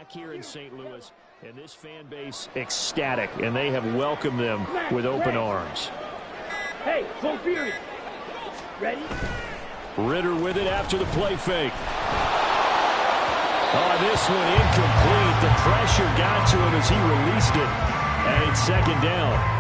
back here in St. Louis, and this fan base ecstatic, and they have welcomed them with open arms. Hey, go Fury. Ready? Ritter with it after the play fake. Oh, this one incomplete. The pressure got to him as he released it, and it's second down.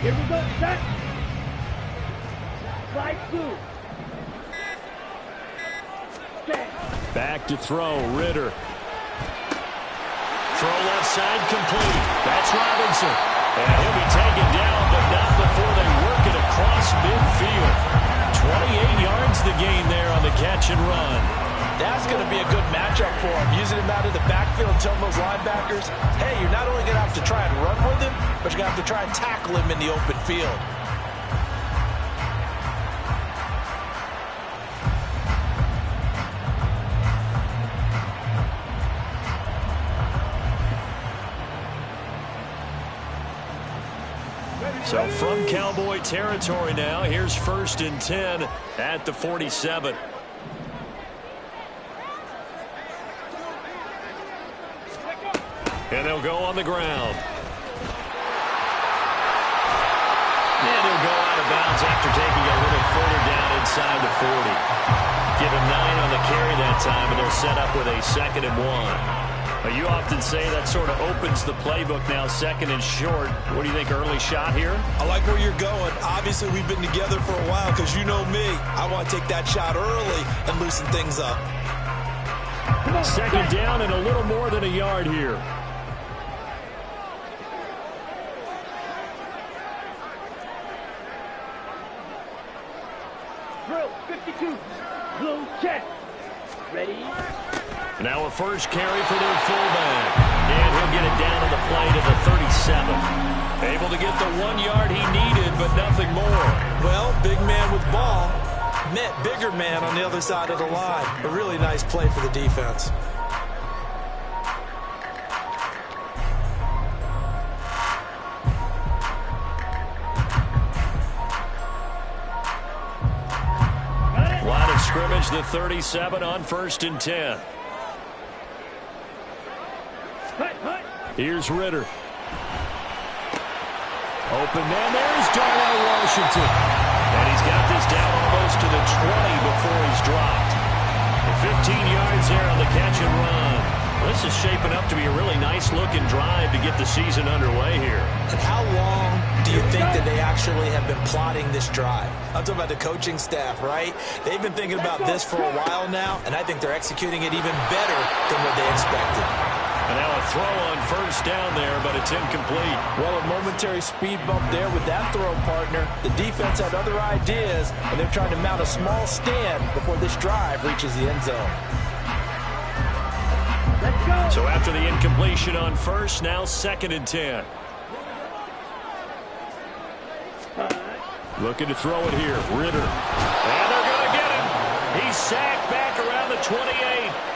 Here we go, set. Slide through. Back to throw, Ritter. Throw left side complete. That's Robinson. And he'll be taken down, but not before they work it across midfield. 28 yards the gain there on the catch and run. That's going to be a good matchup for him. Using him out of the backfield, telling those linebackers, hey, you're not only going to have to try and run with him, but you're going to have to try and tackle him in the open field. So from Cowboy territory now, here's 1st and 10 at the 47. And they'll go on the ground. And he'll go out of bounds after taking a little further down inside the 40. Give him 9 on the carry that time, and they'll set up with a 2nd and 1. You often say that sort of opens the playbook now, 2nd and short. What do you think, early shot here? I like where you're going. Obviously, we've been together for a while because you know me. I want to take that shot early and loosen things up. 2nd down and a little more than a yard here. Drill 52. Blue check. Ready? Now a first carry for their fullback. And he'll get it down on the play to the 37. Able to get the 1 yard he needed, but nothing more. Well, big man with ball met bigger man on the other side of the line. A really nice play for the defense. Line of scrimmage, the 37 on 1st and 10. Here's Ritter. Open man, there's Darnell Washington. And he's got this down almost to the 20 before he's dropped. 15 yards there on the catch and run. This is shaping up to be a really nice-looking drive to get the season underway here. And how long do you think that they actually have been plotting this drive? I'm talking about the coaching staff, right? They've been thinking about this for a while now, and I think they're executing it even better than what they expected. And now a throw on 1st down there, but it's incomplete. Well, a momentary speed bump there with that throw, partner. The defense had other ideas, and they're trying to mount a small stand before this drive reaches the end zone. Let's go. So after the incompletion on 1st, now 2nd and 10. Looking to throw it here. Ritter. And they're going to get him. He's sacked back around the 28.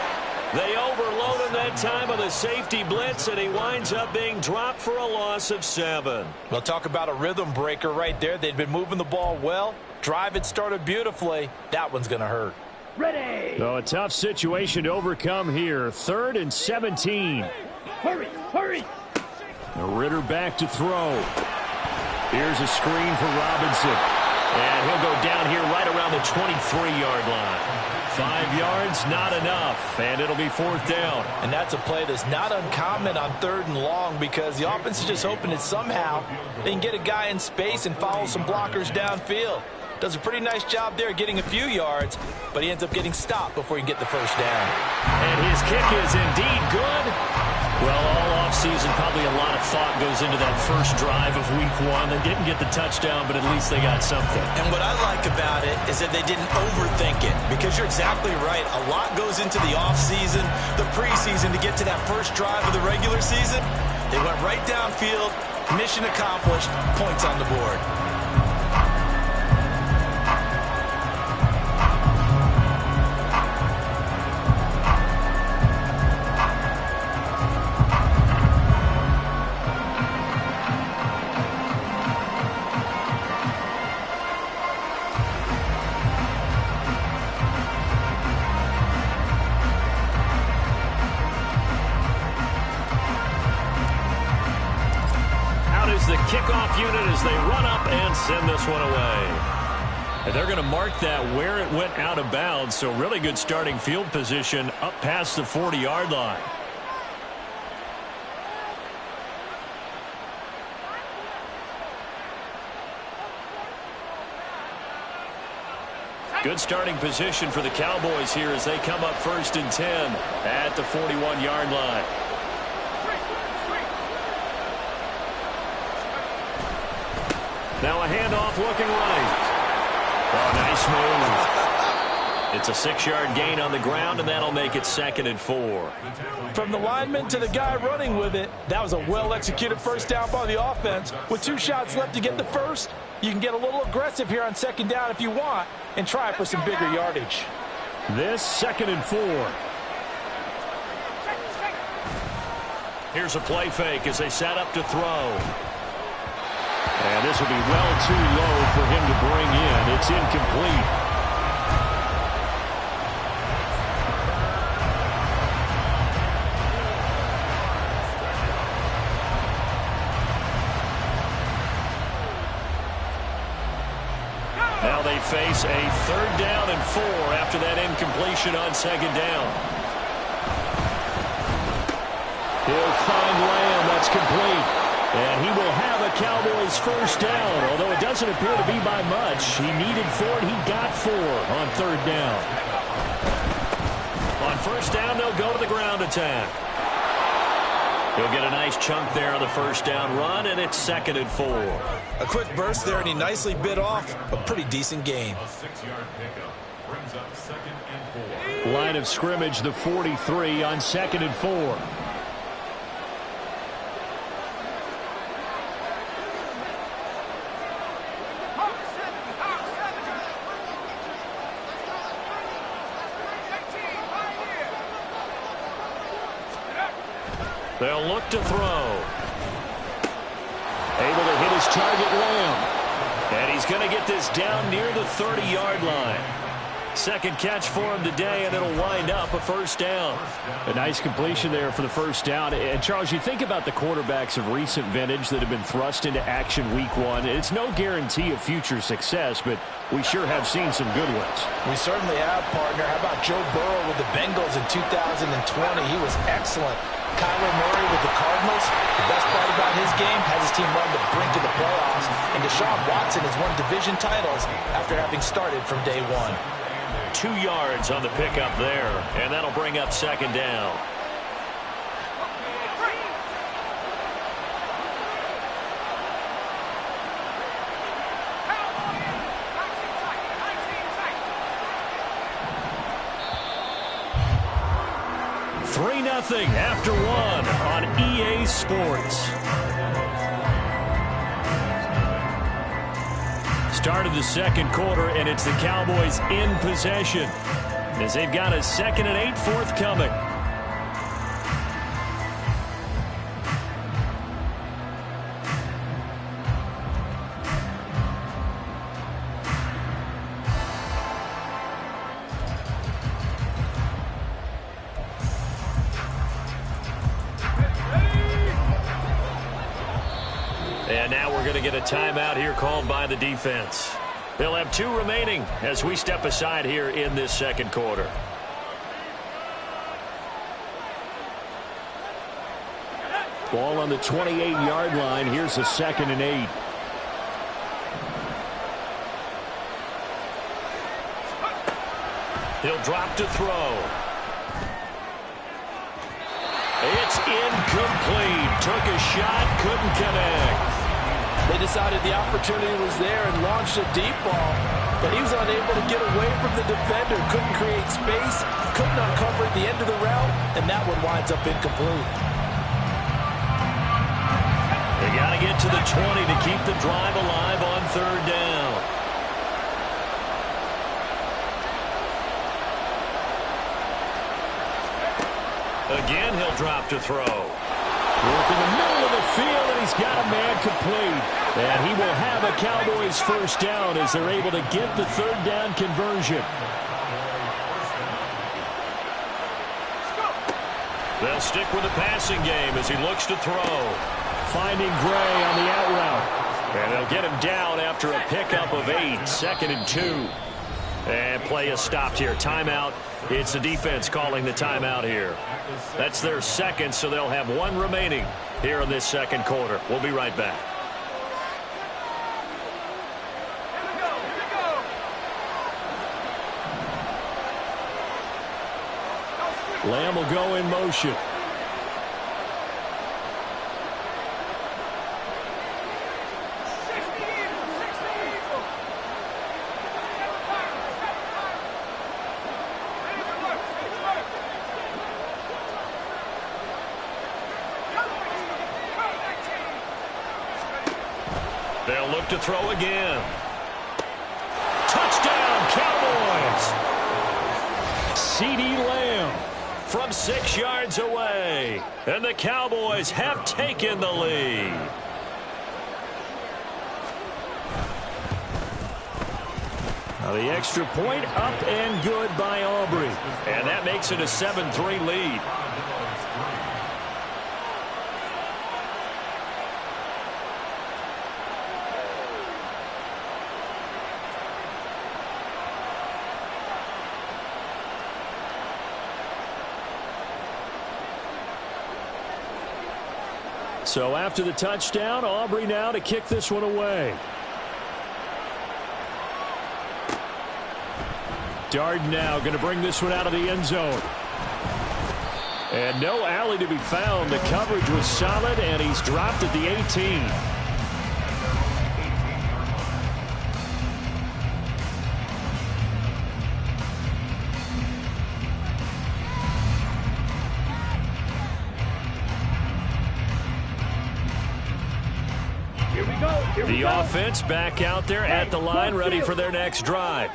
They overload him that time on the safety blitz, and he winds up being dropped for a loss of 7. Well, talk about a rhythm breaker right there. They'd been moving the ball well. Drive had started beautifully. That one's going to hurt. Ready. So a tough situation to overcome here. 3rd and 17. Hurry, hurry. Now Ritter back to throw. Here's a screen for Robinson. And he'll go down here right around the 23-yard line. 5 yards, not enough, and it'll be 4th down. And that's a play that's not uncommon on 3rd and long because the offense is just hoping that somehow they can get a guy in space and follow some blockers downfield. Does a pretty nice job there getting a few yards, but he ends up getting stopped before he can get the 1st down. And his kick is indeed good. Well, all offseason, probably a lot of thought goes into that first drive of Week 1. They didn't get the touchdown, but at least they got something. And what I like about it is that they didn't overthink it, because you're exactly right. A lot goes into the offseason, the preseason, to get to that first drive of the regular season. They went right downfield. Mission accomplished. Points on the board. The kickoff unit as they run up and send this one away. And they're going to mark that where it went out of bounds, so really good starting field position up past the 40-yard line. Good starting position for the Cowboys here as they come up 1st and 10 at the 41-yard line. Now a handoff looking right. Oh, nice move. It's a 6-yard gain on the ground, and that'll make it 2nd and 4. From the lineman to the guy running with it, that was a well-executed first down by the offense. With 2 shots left to get the first, you can get a little aggressive here on 2nd down if you want and try for some bigger yardage. This 2nd and 4. Here's a play fake as they set up to throw. And this will be well too low for him to bring in. It's incomplete. Now they face a 3rd down and 4 after that incompletion on 2nd down. He'll find Lamb. That's complete. And he will have a Cowboys first down, although it doesn't appear to be by much. He needed 4, and he got 4 on 3rd down. On 1st down, they'll go to the ground attack. He'll get a nice chunk there on the 1st down run, and it's 2nd and 4. A quick burst there, and he nicely bit off a pretty decent gain. A 6-yard pickup brings up 2nd and 4. Line of scrimmage, the 43 on 2nd and 4. They'll look to throw. Able to hit his target, Lamb. And he's going to get this down near the 30-yard line. 2nd catch for him today, and it'll wind up a 1st down. A nice completion there for the 1st down. And, Charles, you think about the quarterbacks of recent vintage that have been thrust into action week 1. It's no guarantee of future success, but we sure have seen some good ones. We certainly have, partner. How about Joe Burrow with the Bengals in 2020? He was excellent. Kyler Murray with the Cardinals. The best part about his game has his team run the brink of the playoffs. And Deshaun Watson has won division titles after having started from day 1. 2 yards on the pickup there, and that'll bring up 2nd down. Nothing after 1 on EA Sports. Start of the 2nd quarter, and it's the Cowboys in possession as they've got a 2nd and 8 forthcoming. And now we're going to get a timeout here called by the defense. They'll have 2 remaining as we step aside here in this 2nd quarter. Ball on the 28-yard line. Here's a 2nd and 8. He'll drop to throw. It's incomplete. Took a shot, couldn't connect. They decided the opportunity was there and launched a deep ball, but he was unable to get away from the defender, couldn't create space, couldn't uncover the end of the route, and that one winds up incomplete. to the 20 to keep the drive alive on third down. Again, he'll drop to throw. Work in the middle of the field, and he's got a man complete. And he will have a Cowboys first down as they're able to get the third down conversion. They'll stick with the passing game as he looks to throw. Finding Gray on the out route. And they'll get him down after a pickup of 8, 2nd and 2. And play is stopped here. Timeout. It's the defense calling the timeout here. That's their second, so they'll have 1 remaining here in this second quarter. We'll be right back. Lamb will go in motion. They'll look to throw again. Touchdown, Cowboys! CeeDee Lamb from 6 yards away. And the Cowboys have taken the lead. Now the extra point up and good by Aubrey. And that makes it a 7-3 lead. So after the touchdown, Aubrey now to kick this one away. Darden now going to bring this one out of the end zone. And no alley to be found. The coverage was solid, and he's dropped at the 18. The offense back out there at the line, ready for their next drive.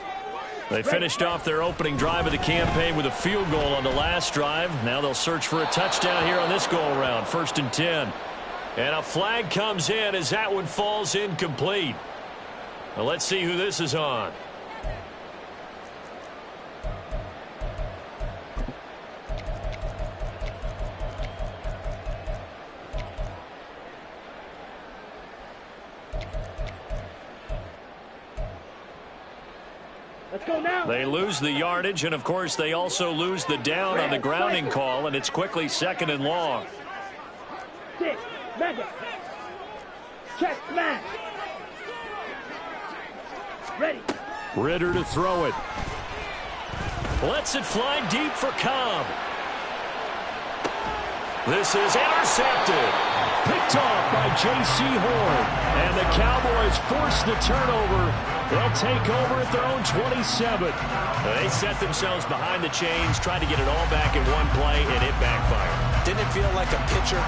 They finished off their opening drive of the campaign with a field goal on the last drive. Now they'll search for a touchdown here on this go-around, 1st and 10. And a flag comes in as that one falls incomplete. Now let's see who this is on. Let's go now. They lose the yardage, and of course they also lose the down on the grounding call, and it's quickly 2nd and long. 6, mega. Check, smash. Ready. Ritter to throw it. Lets it fly deep for Cobb. This is intercepted. Picked off by J.C. Horn. And the Cowboys force the turnover. They'll take over at their own 27. They set themselves behind the chains, tried to get it all back in one play, and it backfired. Didn't it feel like a pitcher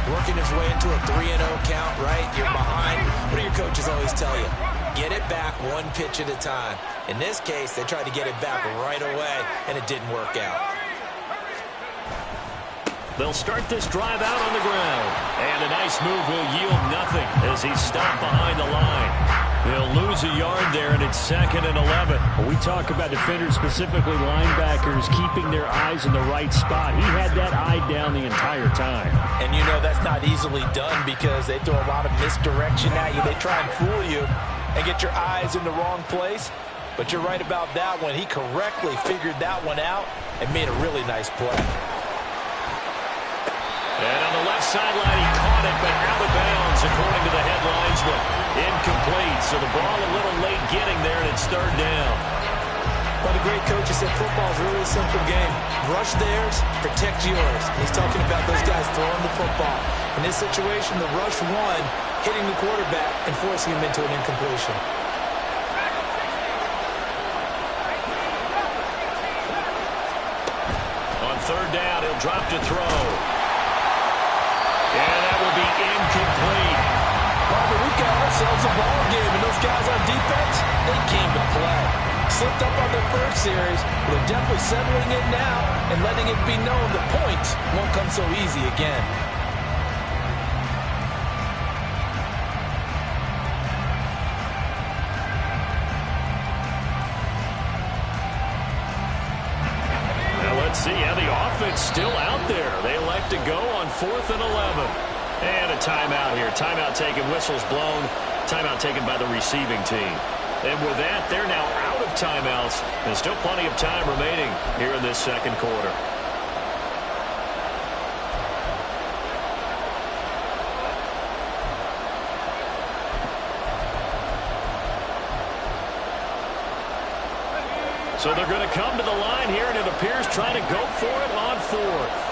working his way into a 3-0 count, right? You're behind. What do your coaches always tell you? Get it back 1 pitch at a time. In this case, they tried to get it back right away, and it didn't work out. They'll start this drive out on the ground. And a nice move will yield nothing as he's stopped behind the line. He'll lose a yard there, and it's 2nd and 11. When we talk about defenders, specifically linebackers, keeping their eyes in the right spot. He had that eye down the entire time. And you know that's not easily done because they throw a lot of misdirection at you. They try and fool you and get your eyes in the wrong place. But you're right about that one. He correctly figured that one out and made a really nice play. And on the left sideline, he caught it, but out of bounds, according to the head linesman. Incomplete, so the ball a little late getting there, and it's 3rd down. But a great coach has said football is really a simple game. Rush theirs, protect yours. He's talking about those guys throwing the football. In this situation, the rush one, hitting the quarterback and forcing him into an incompletion. On 3rd down, he'll drop to throw. And that will be incomplete. they came to play. Slipped up on their first series, but they're definitely settling in now and letting it be known the points won't come so easy again. Let's see how the offense still out there. They elect to go on 4th and 11. And a timeout here. Timeout taken, whistles blown. Timeout taken by the receiving team. And with that, they're now out of timeouts. There's still plenty of time remaining here in this second quarter. So they're going to come to the line here, and it appears trying to go for it on 4th.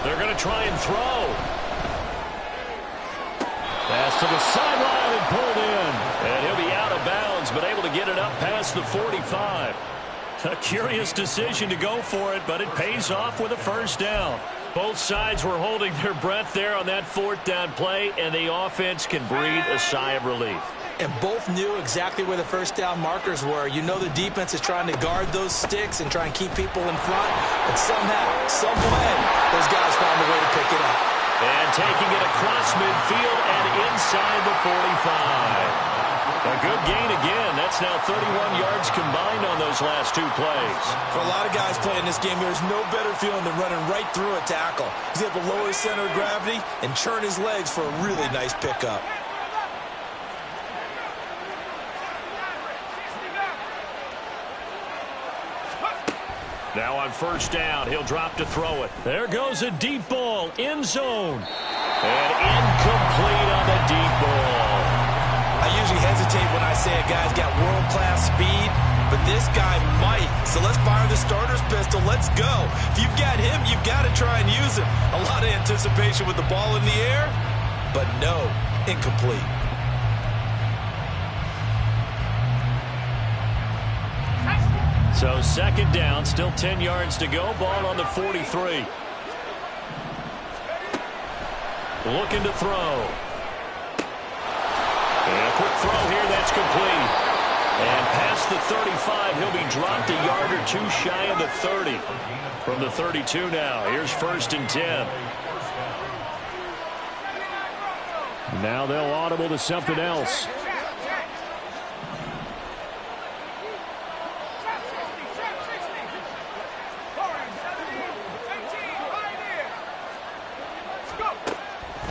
They're going to try and throw. Pass to the sideline and pulled in. And he'll be out of bounds, but able to get it up past the 45. A curious decision to go for it, but it pays off with a first down. Both sides were holding their breath there on that 4th down play, and the offense can breathe a sigh of relief. And both knew exactly where the first down markers were. You know the defense is trying to guard those sticks and try and keep people in front. But somehow, some way, those guys found a way to pick it up. And taking it across midfield and inside the 45. A good gain again. That's now 31 yards combined on those last 2 plays. For a lot of guys playing this game, there's no better feeling than running right through a tackle. He's able to lower his center of gravity and churn his legs for a really nice pickup. Now on first down, he'll drop to throw it. There goes a deep ball, end zone. And incomplete on the deep ball. I usually hesitate when I say a guy's got world-class speed, but this guy might. So let's fire the starter's pistol. Let's go. If you've got him, you've got to try and use him. A lot of anticipation with the ball in the air, but no, incomplete. So second down, still 10 yards to go. Ball on the 43. Looking to throw. And a quick throw here, that's complete. And past the 35, he'll be dropped a yard or 2 shy of the 30. From the 32 now, here's 1st and 10. Now they'll audible to something else.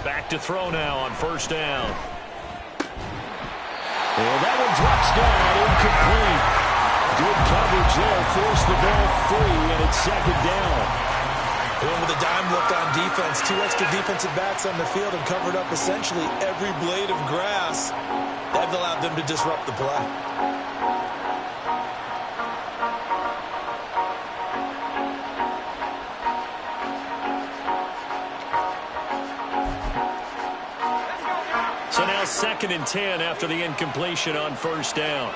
Back to throw now on first down. And that one drops down, incomplete. Good coverage there, forced the ball free, and it's second down. Going with a dime look on defense. 2 extra defensive backs on the field and covered up essentially every blade of grass. That allowed them to disrupt the play. So now 2nd and 10 after the incompletion on first down.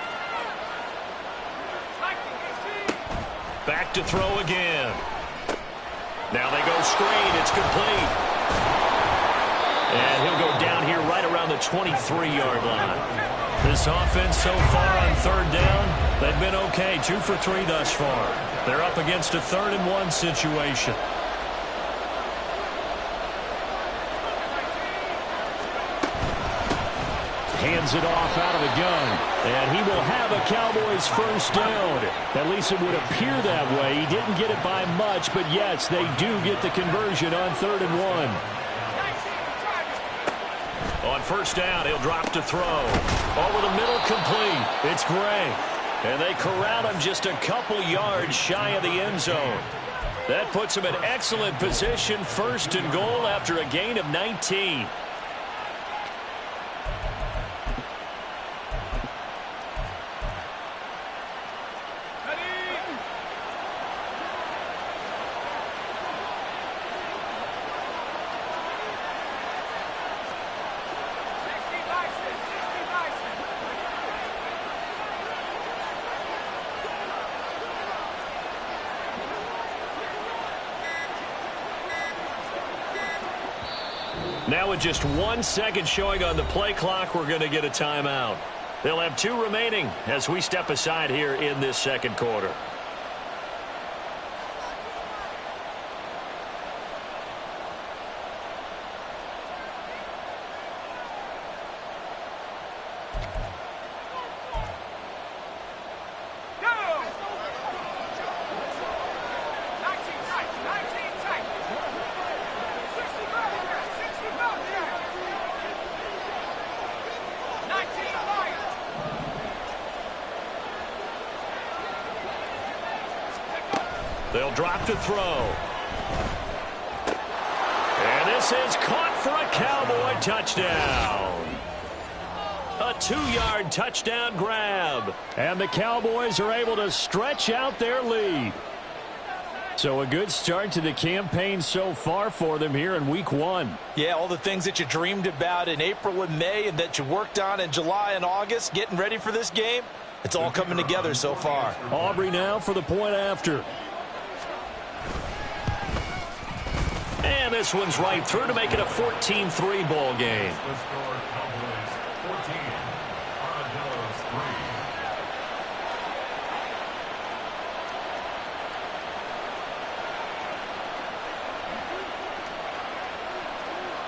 Back to throw again. Now they go screen. It's complete. And he'll go down here right around the 23-yard line. This offense so far on 3rd down, they've been okay. 2 for 3 thus far. They're up against a 3rd and 1 situation. Hands it off out of the gun. And he will have a Cowboys first down. At least it would appear that way. He didn't get it by much, but yes, they do get the conversion on 3rd and 1. On first down, he'll drop to throw. Over the middle, complete. It's Gray. And they corral him just a couple yards shy of the end zone. That puts him in excellent position, 1st and goal after a gain of 19. Now with just 1 second showing on the play clock, we're going to get a timeout. They'll have 2 remaining as we step aside here in this second quarter. They'll drop to throw. And this is caught for a Cowboy touchdown. A 2-yard touchdown grab. And the Cowboys are able to stretch out their lead. So a good start to the campaign so far for them here in week 1. Yeah, all the things that you dreamed about in April and May and that you worked on in July and August, getting ready for this game, it's all coming together so far. Aubrey now for the point after. And this one's right through to make it a 14-3 ball game. The score, Cowboys 14, Armadillos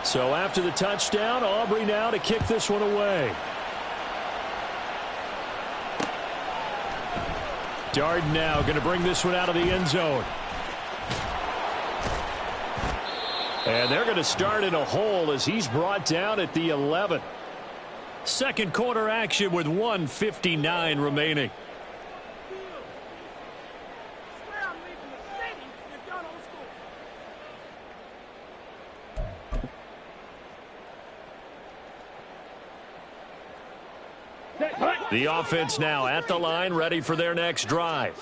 3. So after the touchdown, Aubrey now to kick this one away. Darden now going to bring this one out of the end zone. And they're going to start in a hole as he's brought down at the 11. Second quarter action with 1:59 remaining. The offense now at the line, ready for their next drive.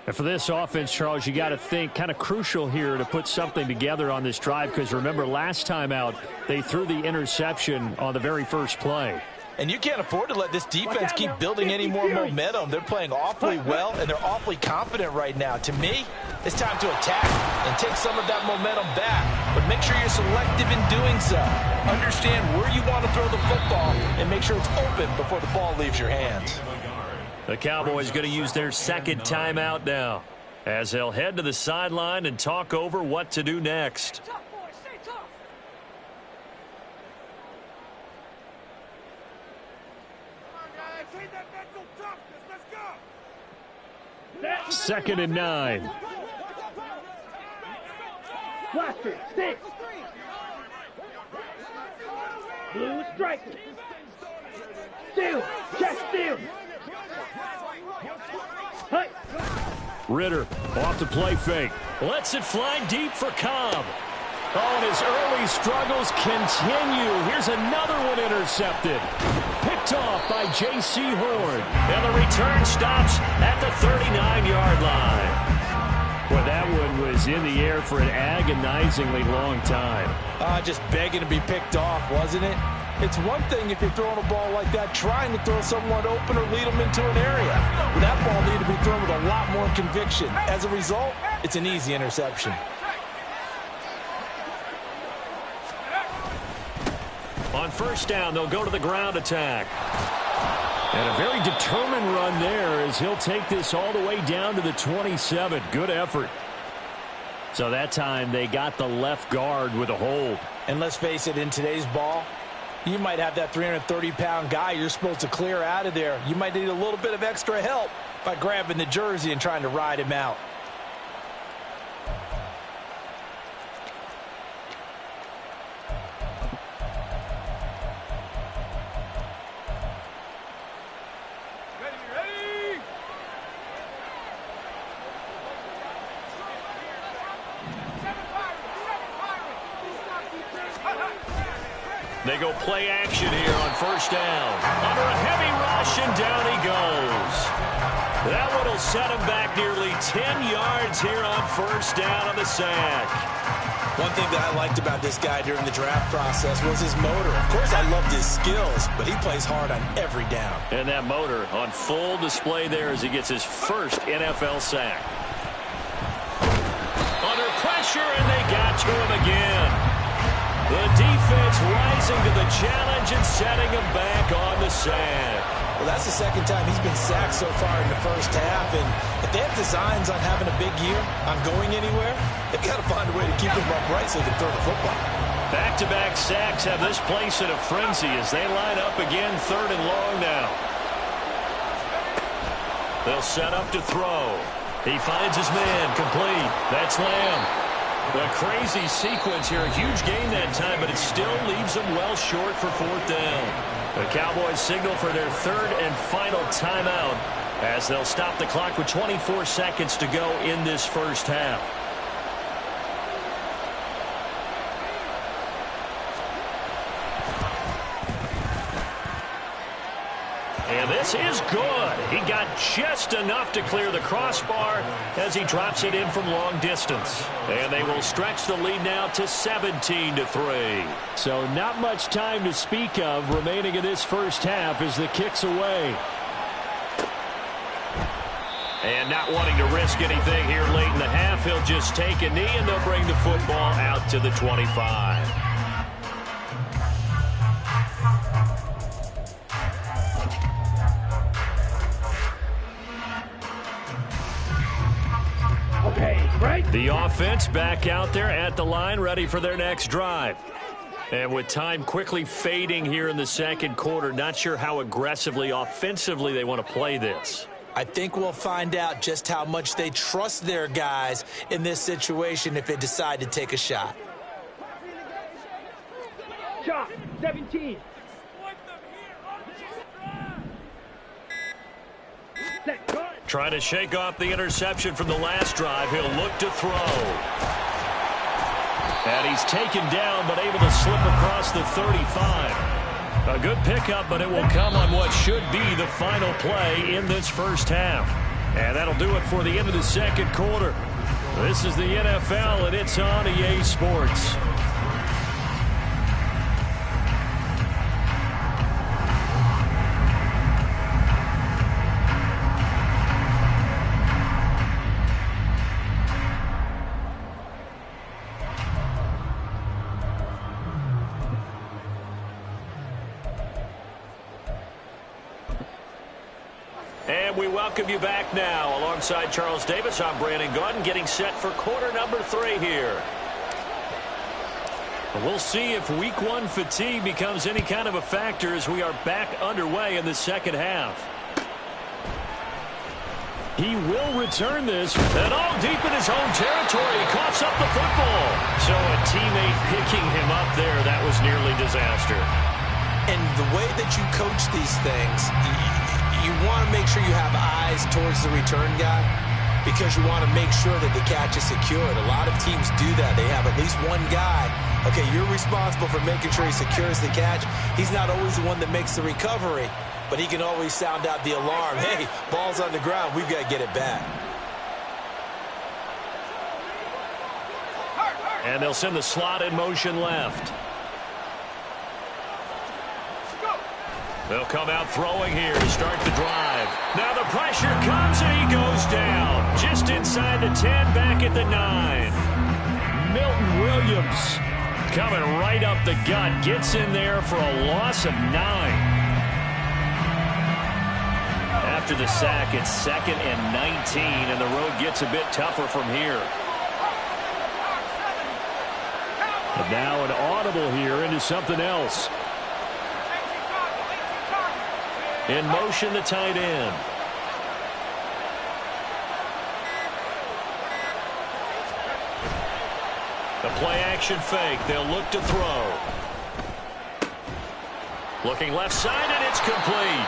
And for this offense, Charles, you got to think kind of crucial here to put something together on this drive because remember last time out they threw the interception on the very first play. And you can't afford to let this defense keep building any more momentum. They're playing awfully well, and they're awfully confident right now. To me, it's time to attack and take some of that momentum back. But make sure you're selective in doing so. Understand where you want to throw the football and make sure it's open before the ball leaves your hands. The Cowboys going to use their second timeout now as they'll head to the sideline and talk over what to do next. Second and 9. Blaster, 6. Blue striker. Steal, check steal. Hey. Ritter off the play fake. Lets it fly deep for Cobb. Oh, and his early struggles continue. Here's another one intercepted. Picked off by J.C. Horn. And the return stops at the 39-yard line. Well, that one was in the air for an agonizingly long time. Just begging to be picked off, wasn't it? It's one thing if you're throwing a ball like that, trying to throw someone open or lead them into an area. But that ball needed to be thrown with a lot more conviction. As a result, it's an easy interception. On first down, they'll go to the ground attack. And a very determined run there as he'll take this all the way down to the 27. Good effort. So that time they got the left guard with a hold. And let's face it, in today's ball, you might have that 330-pound guy you're supposed to clear out of there. You might need a little bit of extra help by grabbing the jersey and trying to ride him out. They go play action here on first down. Under a heavy rush, and down he goes. That one will set him back nearly 10 yards here on first down on the sack. One thing that I liked about this guy during the draft process was his motor. Of course, I loved his skills, but he plays hard on every down. And that motor on full display there as he gets his first NFL sack. Under pressure, and they got to him again. The defense rising to the challenge and setting him back on the sack. Well, that's the second time he's been sacked so far in the first half. And if they have designs on having a big year, on going anywhere, they've got to find a way to keep him upright so they can throw the football. Back-to-back sacks have this place in a frenzy as they line up again 3rd and long now. They'll set up to throw. He finds his man, complete. That's Lamb. A crazy sequence here. A huge gain that time, but it still leaves them well short for 4th down. The Cowboys signal for their 3rd and final timeout as they'll stop the clock with 24 seconds to go in this first half. And this is good. He got just enough to clear the crossbar as he drops it in from long distance. And they will stretch the lead now to 17-3. So not much time to speak of remaining in this first half as the kick's away. And not wanting to risk anything here late in the half, he'll just take a knee and they'll bring the football out to the 25. The offense back out there at the line, ready for their next drive. And with time quickly fading here in the second quarter, not sure how aggressively, offensively they want to play this. I think we'll find out just how much they trust their guys in this situation if they decide to take a shot. Shot, 17. Set, go. Trying to shake off the interception from the last drive. He'll look to throw. And he's taken down, but able to slip across the 35. A good pickup, but it will come on what should be the final play in this first half. And that'll do it for the end of the second quarter. This is the NFL, and it's on EA Sports. And we welcome you back now. Alongside Charles Davis, I'm Brandon Gaudin, getting set for quarter number 3 here. We'll see if week 1 fatigue becomes any kind of a factor as we are back underway in the second half. He will return this, and all deep in his own territory. He coughs up the football. So a teammate picking him up there, that was nearly disaster. And the way that you coach these things, you want to make sure you have eyes towards the return guy because you want to make sure that the catch is secured. A lot of teams do that. They have at least one guy. Okay, you're responsible for making sure he secures the catch. He's not always the one that makes the recovery, but he can always sound out the alarm. Hey, ball's on the ground. We've got to get it back. And they'll send the slot in motion left. They'll come out throwing here to start the drive. Now the pressure comes and he goes down. Just inside the 10, back at the 9. Milton Williams coming right up the gut. Gets in there for a loss of 9. After the sack, it's 2nd and 19, and the road gets a bit tougher from here. And now an audible here into something else. In motion, the tight end. The play-action fake. They'll look to throw. Looking left side, and it's complete.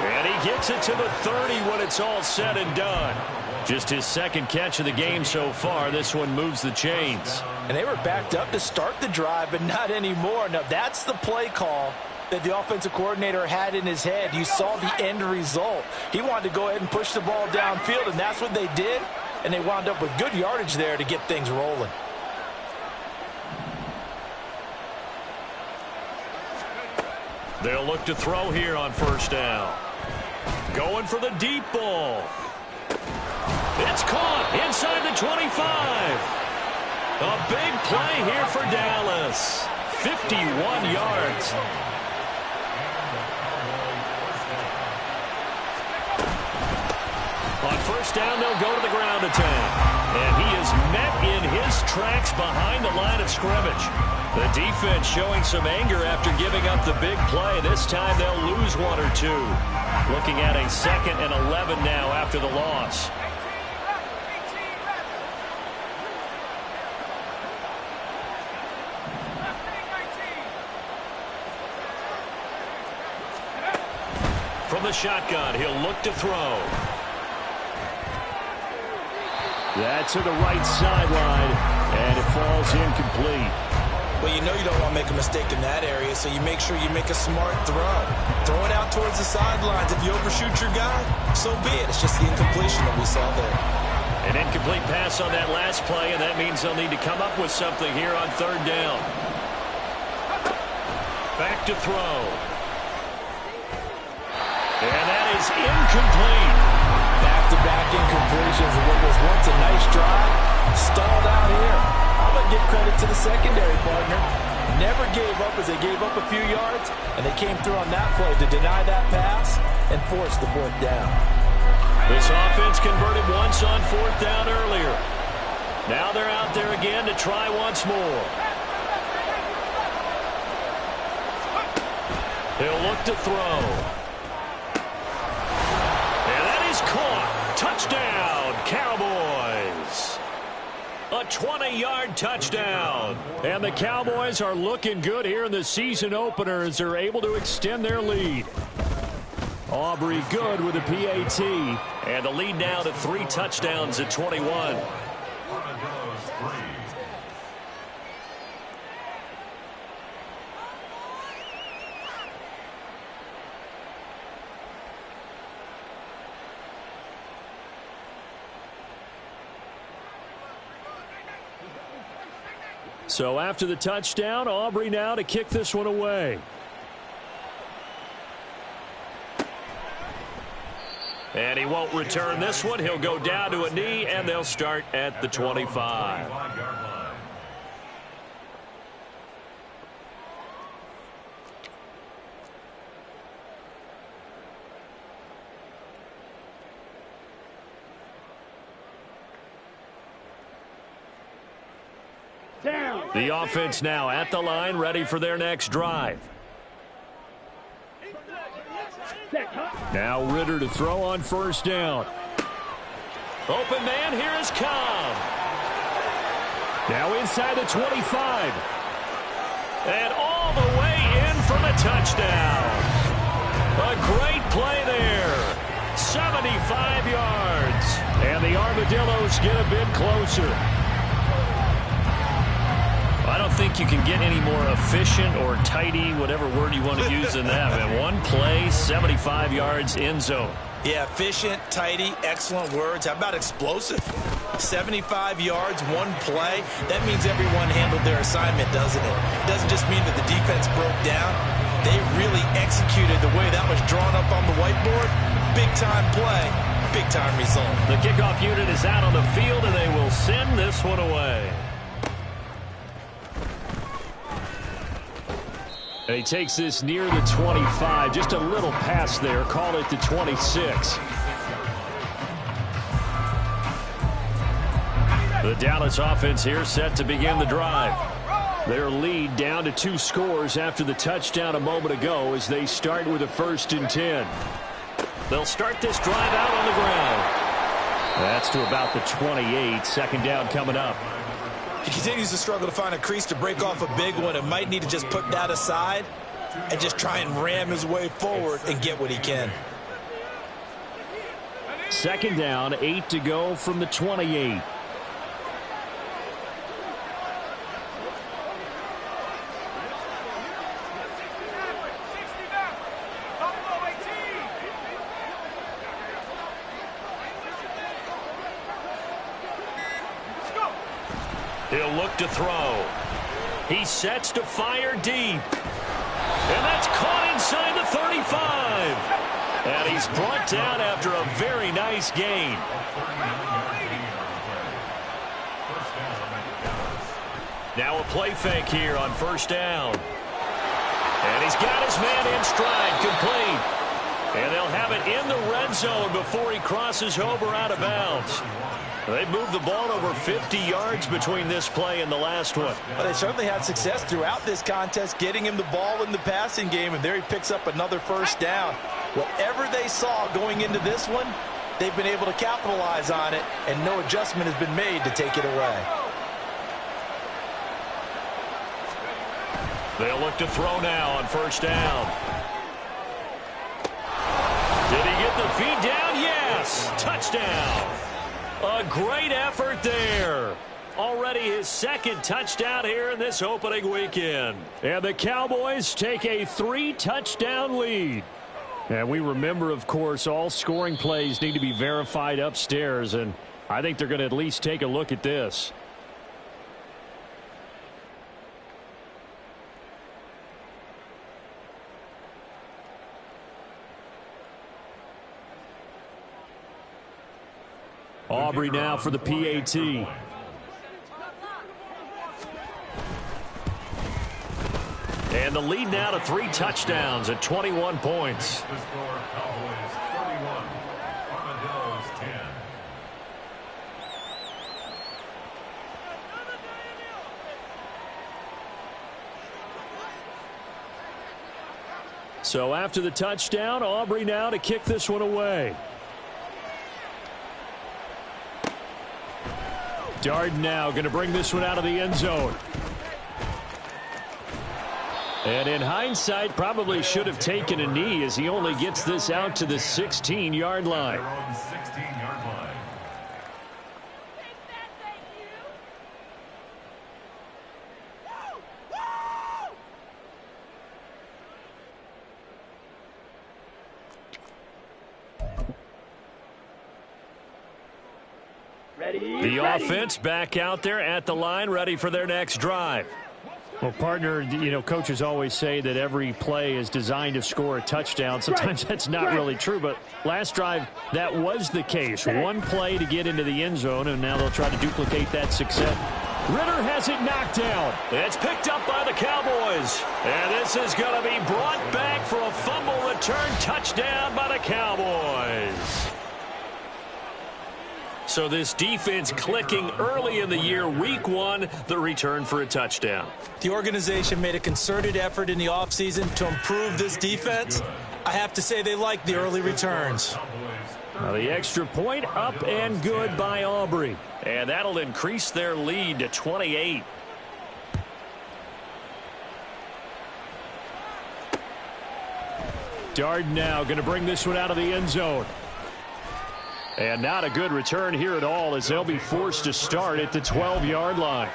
And he gets it to the 30 when it's all said and done. Just his second catch of the game so far. This one moves the chains. And they were backed up to start the drive, but not anymore. Now, that's the play call that the offensive coordinator had in his head. You saw the end result. He wanted to go ahead and push the ball downfield, and that's what they did. And they wound up with good yardage there to get things rolling. They'll look to throw here on first down. Going for the deep ball. It's caught inside the 25. A big play here for Dallas. 51 yards. On first down, they'll go to the ground attack. And he is met in his tracks behind the line of scrimmage. The defense showing some anger after giving up the big play. This time they'll lose one or two. Looking at a 2nd and 11 now after the loss. From the shotgun, he'll look to throw. That's to the right sideline, and it falls incomplete. Well, you know you don't want to make a mistake in that area, so you make sure you make a smart throw. Throw it out towards the sidelines. If you overshoot your guy, so be it. It's just the incompletion that we saw there. An incomplete pass on that last play, and that means they'll need to come up with something here on 3rd down. Back to throw. And that is incomplete. Back-to-back incompletions of what was once a nice drive. Stalled out here. I'm going to give credit to the secondary partner. Never gave up as they gave up a few yards, and they came through on that play to deny that pass and force the 4th down. This offense converted once on 4th down earlier. Now they're out there again to try once more. He'll look to throw. Caught. Touchdown, Cowboys. A 20-yard touchdown. And the Cowboys are looking good here in the season opener as they're able to extend their lead. Aubrey good with a PAT. And the lead now to 3 touchdowns at 21. So after the touchdown, Aubrey now to kick this one away. And he won't return this one. He'll go down to a knee, and they'll start at the 25. The offense now at the line, ready for their next drive. Now Ritter to throw on first down. Open man, here is Cobb. Now inside the 25. And all the way in for the touchdown. A great play there. 75 yards. And the Armadillos get a bit closer. I don't think you can get any more efficient or tidy, whatever word you want to use in that. Man, one play, 75 yards, end zone. Yeah, efficient, tidy, excellent words. How about explosive? 75 yards, one play. That means everyone handled their assignment, doesn't it? It doesn't just mean that the defense broke down. They really executed the way that was drawn up on the whiteboard. Big-time play, big-time result. The kickoff unit is out on the field, and they will send this one away. And he takes this near the 25. Just a little pass there. Call it the 26. The Dallas offense here set to begin the drive. Their lead down to 2 scores after the touchdown a moment ago as they start with a 1st and 10. They'll start this drive out on the ground. That's to about the 28. 2nd down coming up. He continues to struggle to find a crease to break off a big one and might need to just put that aside and just try and ram his way forward and get what he can. 2nd down, 8 to go from the 28. He'll look to throw. He sets to fire deep. And that's caught inside the 35. And he's brought down after a very nice gain. Now a play fake here on first down. And he's got his man in stride, complete. And they'll have it in the red zone before he crosses over out of bounds. They moved the ball over 50 yards between this play and the last one. Well, they certainly had success throughout this contest, getting him the ball in the passing game, and there he picks up another first down. Whatever they saw going into this one, they've been able to capitalize on it, and no adjustment has been made to take it away. They'll look to throw now on first down. Did he get the feed down? Yes! Touchdown! A great effort there. Already his second touchdown here in this opening weekend. And the Cowboys take a 3-touchdown lead. And we remember, of course, all scoring plays need to be verified upstairs. And I think they're going to at least take a look at this. Aubrey now for the PAT. And the lead now to 3 touchdowns at 21 points. The score, Cowboys 31, Armadillos 10. So after the touchdown, Aubrey now to kick this one away. Darden now going to bring this one out of the end zone. And in hindsight, probably should have taken a knee as he only gets this out to the 16-yard line. They're on the 16-yard line. The offense back out there at the line, ready for their next drive. Well, partner, you know, coaches always say that every play is designed to score a touchdown. Sometimes that's not really true, but last drive, that was the case. One play to get into the end zone, and now they'll try to duplicate that success. Ritter has it knocked down. It's picked up by the Cowboys. And this is going to be brought back for a fumble return touchdown by the Cowboys. So this defense clicking early in the year, week 1, the return for a touchdown. The organization made a concerted effort in the offseason to improve this defense. I have to say they like the early returns. Now the extra point up and good by Aubrey. And that'll increase their lead to 28. Darden now going to bring this one out of the end zone. And not a good return here at all as they'll be forced to start at the 12-yard line.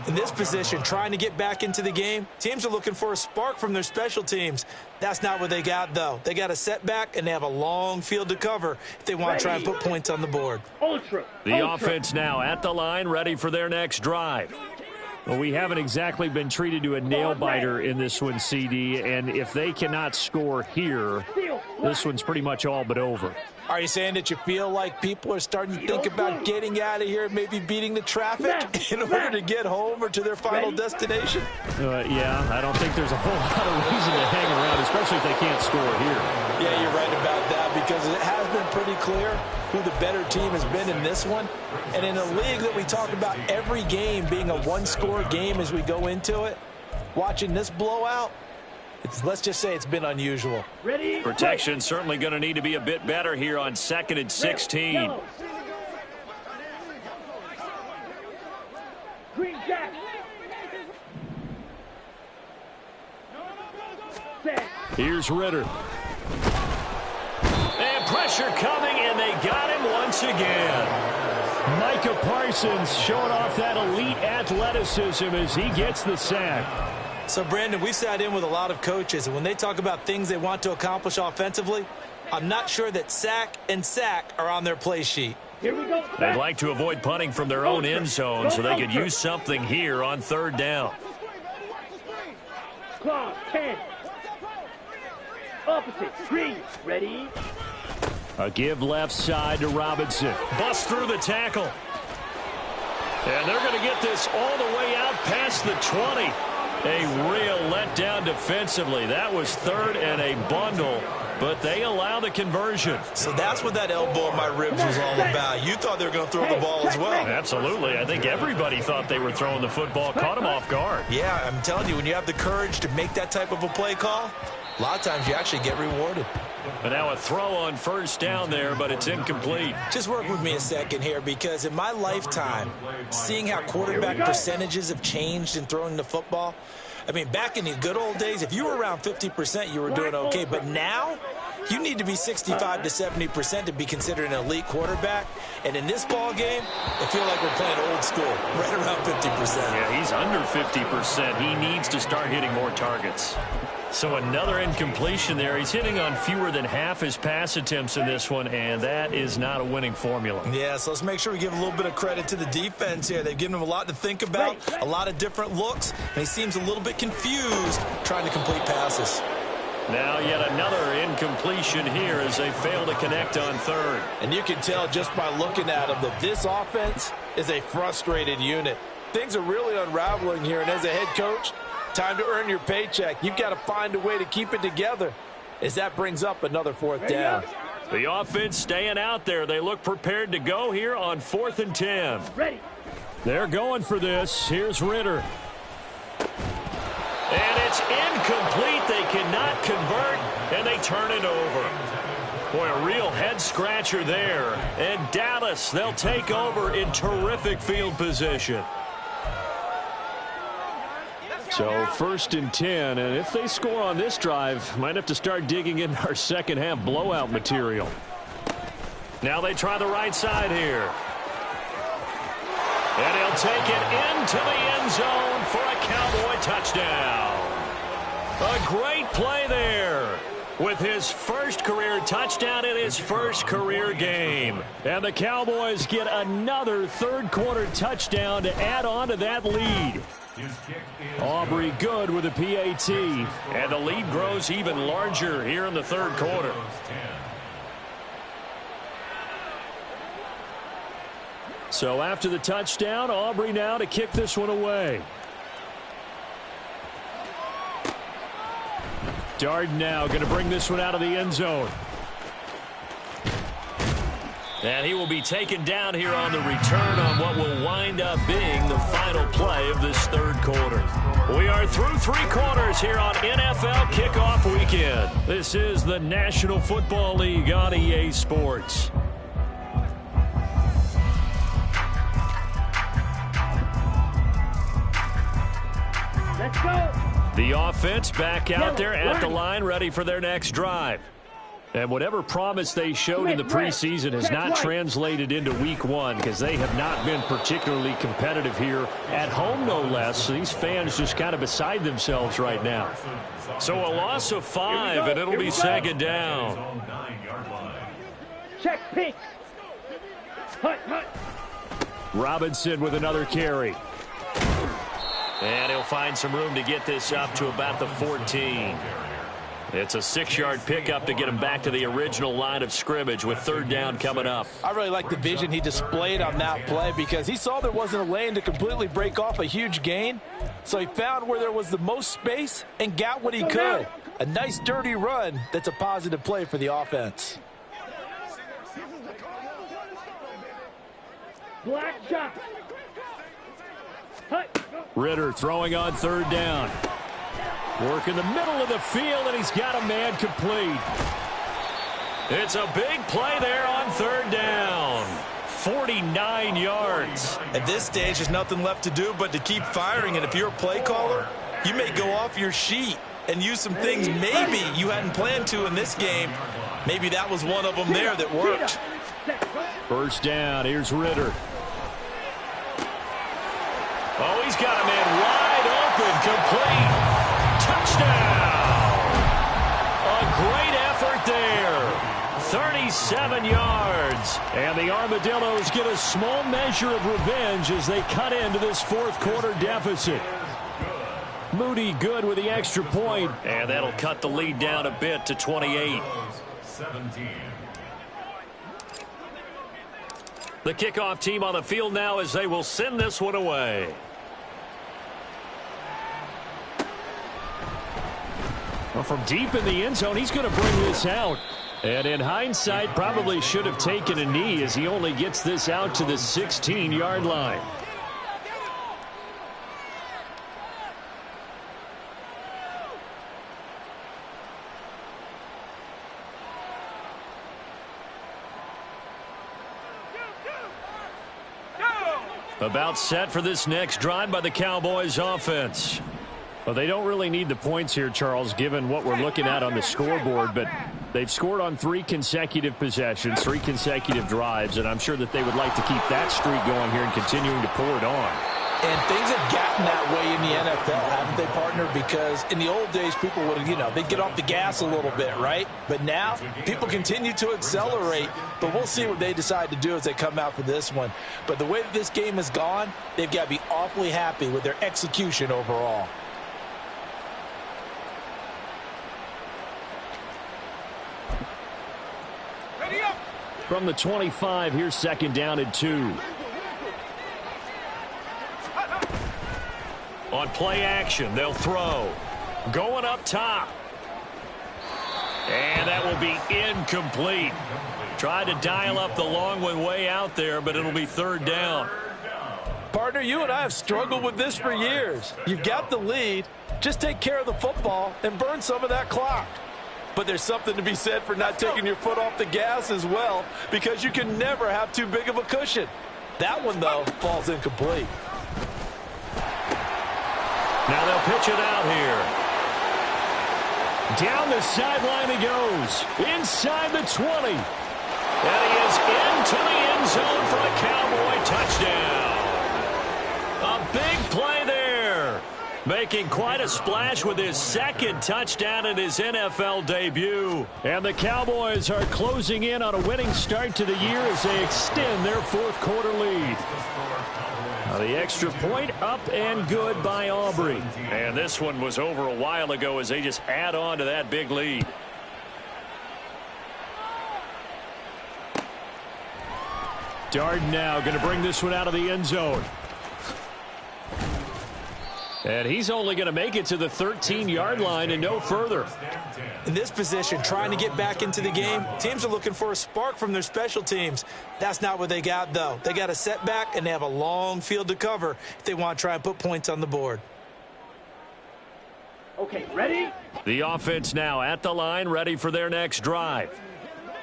In this position, trying to get back into the game, teams are looking for a spark from their special teams. That's not what they got, though. They got a setback, and they have a long field to cover if they want to try and put points on the board. The offense now at the line, ready for their next drive. Well, we haven't exactly been treated to a nail-biter in this one, CD, and if they cannot score here, this one's pretty much all but over. Are you saying that you feel like people are starting to think about getting out of here, maybe beating the traffic in order to get home or to their final destination? Yeah, I don't think there's a whole lot of reason to hang around, especially if they can't score here. Yeah, you're right about that because it has been pretty clear who the better team has been in this one. And in a league that we talk about every game being a one-score game as we go into it, watching this blowout, let's just say it's been unusual. Protection certainly going to need to be a bit better here on 2nd and 16. Green Jack. Here's Ritter. And pressure coming, and they got him once again. Micah Parsons showing off that elite athleticism as he gets the sack. So, Brandon, we've sat in with a lot of coaches, and when they talk about things they want to accomplish offensively, I'm not sure that sack and sack are on their play sheet. Here we go. They'd like to avoid punting from their own end zone so they could use something here on 3rd down. Clock, 10. Opposite, green, ready. A give left side to Robinson. Bust through the tackle. And they're going to get this all the way out past the 20. A real letdown defensively. That was third and a bundle, but they allow the conversion. So that's what that elbow in my ribs was all about. You thought they were going to throw the ball as well. Absolutely. I think everybody thought they were throwing the football, caught him off guard. Yeah, I'm telling you, when you have the courage to make that type of a play call, a lot of times you actually get rewarded. But now a throw on first down there, but it's incomplete. Just work with me a second here, because in my lifetime, seeing how quarterback percentages have changed in throwing the football, I mean, back in the good old days, if you were around 50%, you were doing okay. But now, you need to be 65 to 70% to be considered an elite quarterback. And in this ball game, I feel like we're playing old school, right around 50%. Yeah, he's under 50%. He needs to start hitting more targets. So another incompletion there. He's hitting on fewer than half his pass attempts in this one, and that is not a winning formula. Yeah, so let's make sure we give a little bit of credit to the defense here. They've given him a lot to think about, a lot of different looks, and he seems a little bit confused trying to complete passes. Now yet another incompletion here as they fail to connect on third. And you can tell just by looking at him that this offense is a frustrated unit. Things are really unraveling here, and as a head coach, time to earn your paycheck. You've got to find a way to keep it together as that brings up another fourth down. The offense staying out there. They look prepared to go here on 4th and 10. Ready. They're going for this. Here's Ritter. And it's incomplete. They cannot convert, and they turn it over. Boy, a real head-scratcher there. And Dallas, they'll take over in terrific field position. So 1st and 10, and if they score on this drive, might have to start digging in our second half blowout material. Now they try the right side here. And he'll take it into the end zone for a Cowboy touchdown. A great play there with his first career touchdown in his first career game. And the Cowboys get another third-quarter touchdown to add on to that lead. Aubrey good with a PAT, and the lead grows even larger here in the third quarter. So after the touchdown, Aubrey now to kick this one away. Darden now going to bring this one out of the end zone. And he will be taken down here on the return on what will wind up being the final play of this third quarter. We are through 3 quarters here on NFL Kickoff Weekend. This is the National Football League on EA Sports. Let's go. The offense back out there at the line, ready for their next drive. And whatever promise they showed in the preseason has not translated into week 1 because they have not been particularly competitive here at home, no less. So these fans just kind of beside themselves right now. So a loss of 5, and it'll be second down. Check pink. Hut, hut. Robinson with another carry. And he'll find some room to get this up to about the 14. It's a 6-yard pickup to get him back to the original line of scrimmage with third down coming up. I really like the vision he displayed on that play because he saw there wasn't a lane to completely break off a huge gain. So he found where there was the most space and got what he could. A nice dirty run that's a positive play for the offense. Black shot. Hut. Ritter throwing on third down. Work in the middle of the field, and he's got a man complete. It's a big play there on third down. 49 yards. At this stage, there's nothing left to do but to keep firing. And if you're a play caller, you may go off your sheet and use some things maybe you hadn't planned to in this game. Maybe that was one of them there that worked. First down, here's Ritter. Oh, he's got a man wide open, complete. Touchdown! A great effort there. 37 yards. And the Armadillos get a small measure of revenge as they cut into this fourth quarter deficit. Moody good with the extra point. And that'll cut the lead down a bit to 28. The kickoff team on the field now as they will send this one away. Well, from deep in the end zone, he's going to bring this out. And in hindsight, probably should have taken a knee as he only gets this out to the 16-yard line. About set for this next drive by the Cowboys offense. Well, they don't really need the points here, Charles, given what we're looking at on the scoreboard, but they've scored on 3 consecutive possessions, 3 consecutive drives, and I'm sure that they would like to keep that streak going here and continuing to pour it on. And things have gotten that way in the NFL, haven't they, partner? Because in the old days, people would, they'd get off the gas a little bit, right? But now, people continue to accelerate, but we'll see what they decide to do as they come out for this one. But the way that this game has gone, they've got to be awfully happy with their execution overall. From the 25, here's 2nd down and 2. On play action, they'll throw. Going up top. And that will be incomplete. Tried to dial up the long one way out there, but it'll be 3rd down. Partner, you and I have struggled with this for years. You've got the lead. Just take care of the football and burn some of that clock. But there's something to be said for not taking your foot off the gas as well, because you can never have too big of a cushion. That one, though, falls incomplete. Now they'll pitch it out here. Down the sideline he goes. Inside the 20. And he is into the end zone for the Cowboy touchdown. A big play there. Making quite a splash with his 2nd touchdown in his NFL debut. And the Cowboys are closing in on a winning start to the year as they extend their 4th quarter lead. Now the extra point up and good by Aubrey. And this one was over a while ago as they just add on to that big lead. Darden now going to bring this one out of the end zone. And he's only going to make it to the 13-yard line and no further. In this position, trying to get back into the game, teams are looking for a spark from their special teams. That's not what they got, though. They got a setback, and they have a long field to cover if they want to try and put points on the board. Okay, ready? The offense now at the line, ready for their next drive.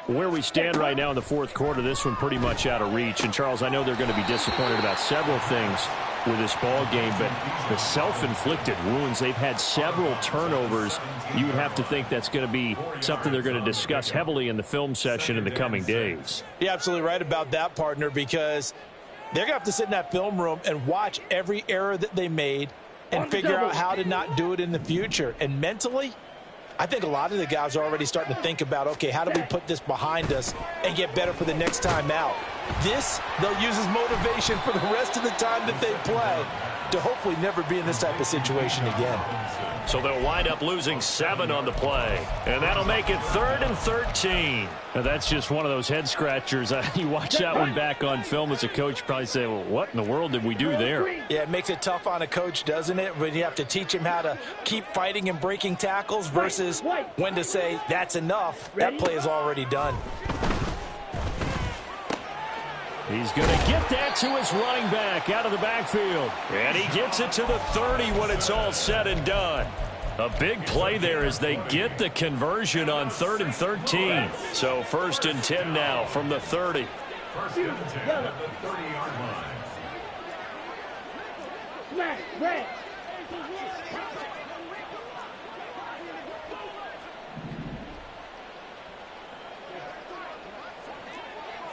Where we stand right now in the 4th quarter, this one pretty much out of reach. And, Charles, I know they're going to be disappointed about several things with this ball game, but the self-inflicted wounds, they've had several turnovers. You would have to think that's going to be something they're going to discuss heavily in the film session in the coming days. You're absolutely right about that, partner, because they're going to have to sit in that film room and watch every error that they made and figure out how to not do it in the future. And mentally, I think a lot of the guys are already starting to think about, okay, how do we put this behind us and get better for the next time out? This, they'll use as motivation for the rest of the time that they play to hopefully never be in this type of situation again. So they'll wind up losing 7 on the play. And that'll make it 3rd and 13. Now that's just one of those head scratchers. You watch that one back on film as a coach, probably say, well, what in the world did we do there? Yeah, it makes it tough on a coach, doesn't it? When you have to teach him how to keep fighting and breaking tackles versus when to say, that's enough. That play is already done. He's going to get that to his running back out of the backfield. And he gets it to the 30 when it's all said and done. A big play there as they get the conversion on 3rd and 13. So 1st and 10 now from the 30. 1st and 10 at the 30-yard line. Smash, red.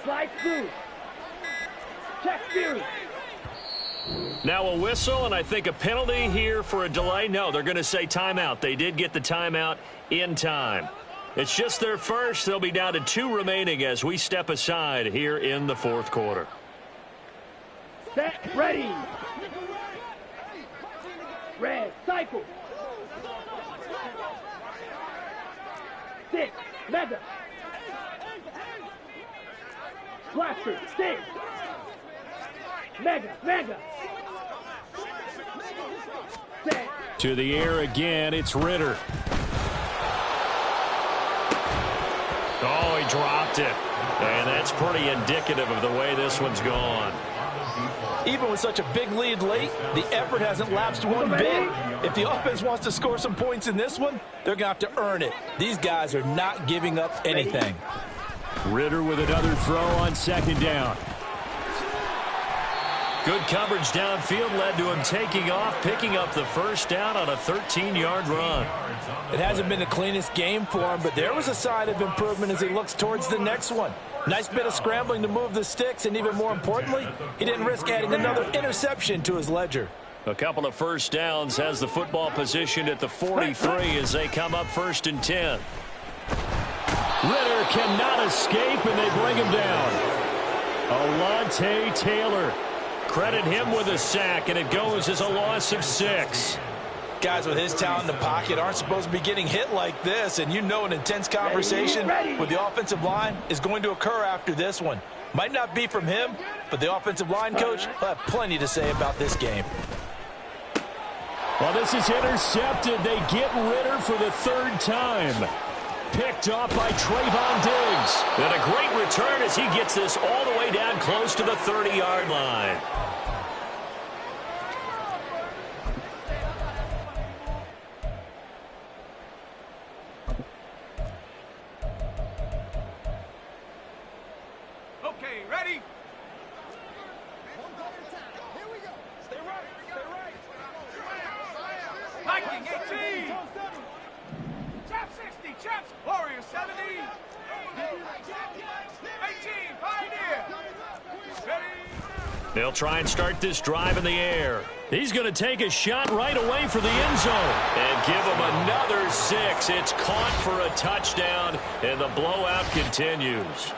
Slide through. Check through. Now a whistle, and I think a penalty here for a delay. No, they're going to say timeout. They did get the timeout in time. It's just their first. They'll be down to 2 remaining as we step aside here in the 4th quarter. Set, ready. Red, cycle. 6, leather. Blaster, sting. Mega, mega. Set. To the air again, it's Ritter. Oh, he dropped it. And that's pretty indicative of the way this one's gone. Even with such a big lead late, the effort hasn't lapsed one bit. If the offense wants to score some points in this one, they're going to have to earn it. These guys are not giving up anything. Ritter with another throw on second down. Good coverage downfield led to him taking off, picking up the first down on a 13-yard run. It hasn't been the cleanest game for him, but there was a sign of improvement as he looks towards the next one. Nice bit of scrambling to move the sticks, and even more importantly, he didn't risk adding another interception to his ledger. A couple of first downs, has the football positioned at the 43 as they come up 1st and 10. Ritter cannot escape, and they bring him down. Alontae Taylor. Credit him with a sack, and it goes as a loss of 6. Guys with his talent in the pocket aren't supposed to be getting hit like this, and you know an intense conversation with the offensive line is going to occur after this one. Might not be from him, but the offensive line coach will have plenty to say about this game. Well, this is intercepted. They get Ritter for the 3rd time. Picked off by Trayvon Diggs. And a great return as he gets this all the way down close to the 30-yard line. Okay, ready? Here we go. Stay right, stay right. Viking 18. Chap 60, Chaps Warrior 70. 18, Pioneer. Ready? They'll try and start this drive in the air. He's going to take a shot right away for the end zone. And give him another 6. It's caught for a touchdown, and the blowout continues.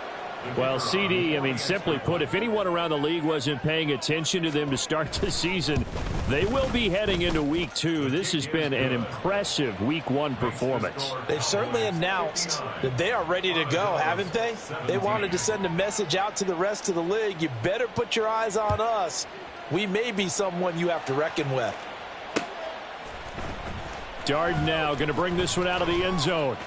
Well, CD, I mean, simply put, if anyone around the league wasn't paying attention to them to start the season, they will be heading into Week 2. This has been an impressive Week 1 performance. They've certainly announced that they are ready to go, haven't they? They wanted to send a message out to the rest of the league. You better put your eyes on us. We may be someone you have to reckon with. Darden now going to bring this one out of the end zone.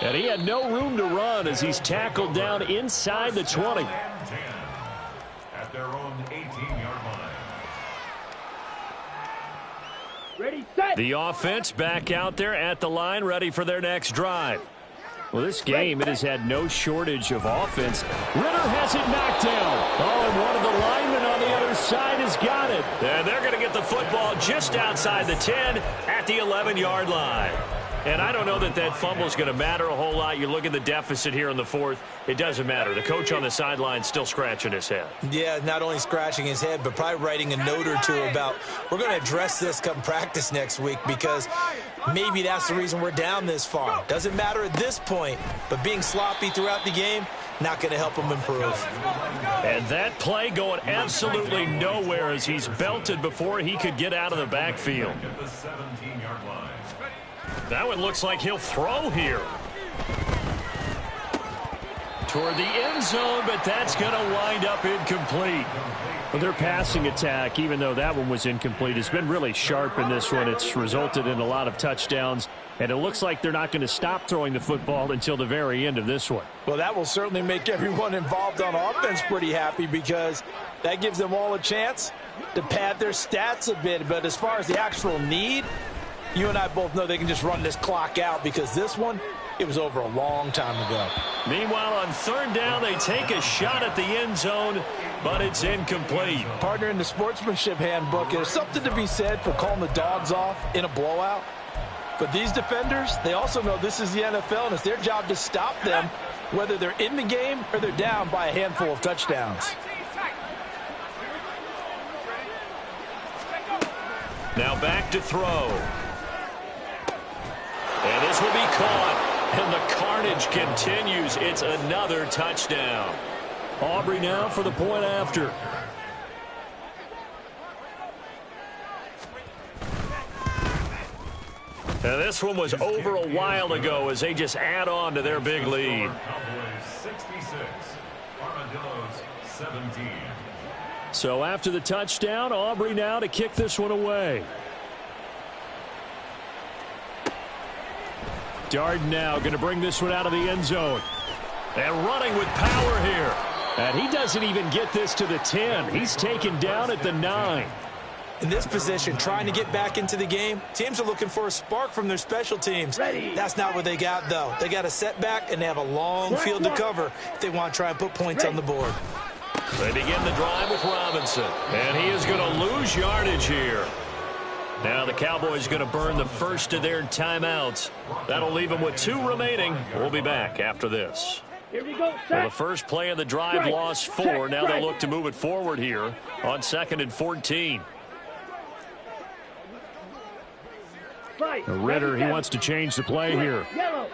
And he had no room to run as he's tackled down inside the 20. At their own 18-yard line. Ready, set. The offense back out there at the line, ready for their next drive. Well, this game, it has had no shortage of offense. Ritter has it knocked down. Oh, and one of the linemen on the other side has got it. And they're going to get the football just outside the 10 at the 11-yard line. And I don't know that that fumble is going to matter a whole lot. You look at the deficit here in the 4th. It doesn't matter. The coach on the sideline still scratching his head. Yeah, not only scratching his head, but probably writing a note or two about, we're going to address this come practice next week because maybe that's the reason we're down this far. Doesn't matter at this point, but being sloppy throughout the game, not going to help him improve. And that play going absolutely nowhere as he's belted before he could get out of the backfield. At the 17-yard line. That one looks like he'll throw here. Toward the end zone, but that's going to wind up incomplete. Well, their passing attack, even though that one was incomplete, has been really sharp in this one. It's resulted in a lot of touchdowns, and it looks like they're not going to stop throwing the football until the very end of this one. Well, that will certainly make everyone involved on offense pretty happy because that gives them all a chance to pad their stats a bit. But as far as the actual need, you and I both know they can just run this clock out because this one, it was over a long time ago. Meanwhile, on 3rd down, they take a shot at the end zone, but it's incomplete. Partner, in the sportsmanship handbook, there's something to be said for calling the dogs off in a blowout. But these defenders, they also know this is the NFL, and it's their job to stop them, whether they're in the game or they're down by a handful of touchdowns. Now back to throw. And this will be caught. And the carnage continues. It's another touchdown. Aubrey now for the point after. And this one was over a while ago as they just add on to their big lead. Cowboys 66, Armadillos 17. So after the touchdown, Aubrey now to kick this one away. Darden now going to bring this one out of the end zone. And running with power here. And he doesn't even get this to the 10. He's taken down at the 9. In this position, trying to get back into the game, teams are looking for a spark from their special teams. That's not what they got, though. They got a setback, and they have a long field to cover if they want to try and put points on the board. They begin the drive with Robinson. And he is going to lose yardage here. Now the Cowboys going to burn the first of their timeouts. That'll leave them with 2 remaining. We'll be back after this. Here we go, Well, the first play of the drive lost 4. Now they'll look to move it forward here on 2nd and 14. Ritter, he wants to change the play here. Yellow.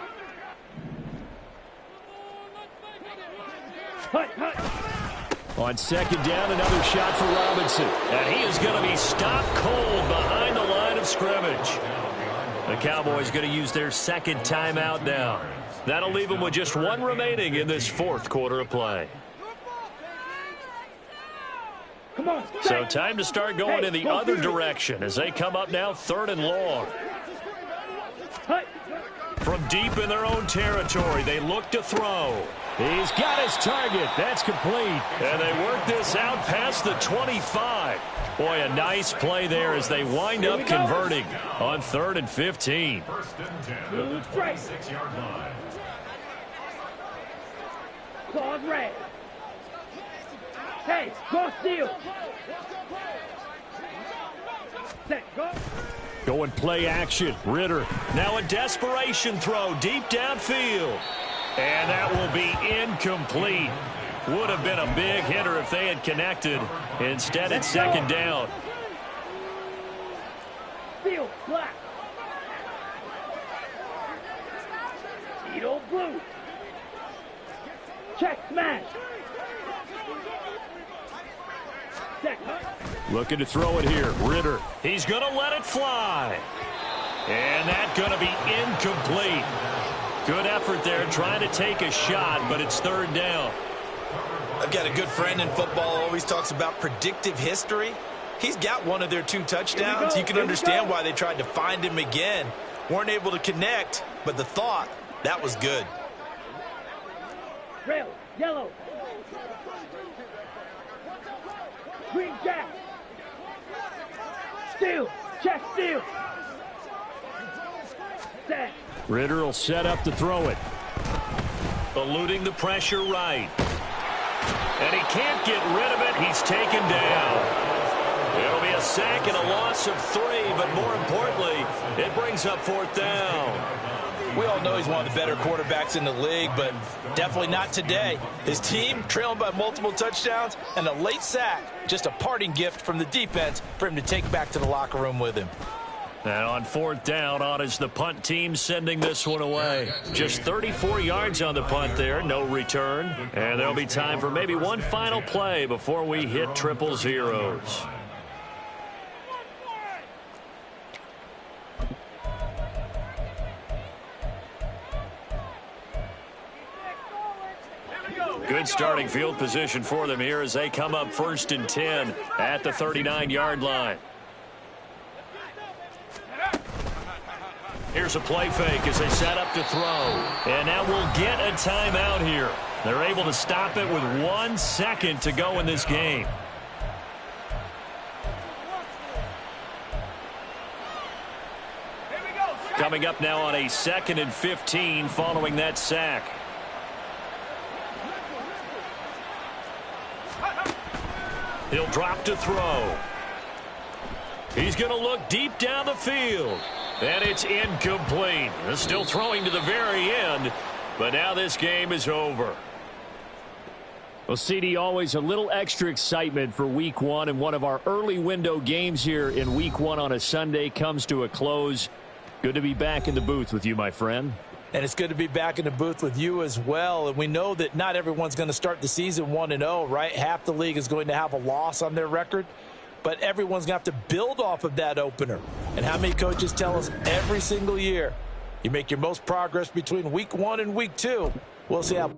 On 2nd down, another shot for Robinson. And he is going to be stopped cold behind the line of scrimmage. The Cowboys going to use their 2nd timeout now. That'll leave them with just 1 remaining in this 4th quarter of play. Come on. So time to start going in the other direction as they come up now 3rd and long. From deep in their own territory, they look to throw. He's got his target. That's complete. And they work this out past the 25. Boy, a nice play there as they wind up converting on 3rd and 15. First and 10, 26-yard line. Claws red. Hey, go steal. Set, go. Going play action. Ritter. Now a desperation throw deep downfield. And that will be incomplete. Would have been a big hitter if they had connected. Instead, it's 2nd down. Steal, black. Edo blue. Check, smash. Set, Looking to throw it here. Ritter. He's going to let it fly. And that's going to be incomplete. Good effort there trying to take a shot, but it's 3rd down. I've got a good friend in football who always talks about predictive history. He's got one of their 2 touchdowns. You can understand why they tried to find him again. Weren't able to connect, but the thought, that was good. rail, yellow. Green jack. Steal, check, steal. Set. Ritter will set up to throw it. Eluding the pressure right. And he can't get rid of it. He's taken down. It'll be a sack and a loss of 3, but more importantly, it brings up 4th down. We all know he's one of the better quarterbacks in the league, but definitely not today. His team trailing by multiple touchdowns and a late sack. Just a parting gift from the defense for him to take back to the locker room with him. And on 4th down, on is the punt team sending this one away. Just 34 yards on the punt there, no return. And there'll be time for maybe one final play before we hit triple zeros. Good starting field position for them here as they come up 1st and 10 at the 39-yard line. Here's a play fake as they set up to throw. And now we'll get a timeout here. They're able to stop it with 1 second to go in this game. Coming up now on a 2nd and 15 following that sack. He'll drop to throw. He's going to look deep down the field. And it's incomplete. Still throwing to the very end, but now this game is over. Well, CD, always a little extra excitement for Week 1, and one of our early window games here in Week 1 on a Sunday comes to a close. Good to be back in the booth with you, my friend. And it's good to be back in the booth with you as well. And we know that not everyone's going to start the season 1-0, right? Half the league is going to have a loss on their record. but everyone's going to have to build off of that opener. And how many coaches tell us every single year, you make your most progress between week 1 and week 2. We'll see how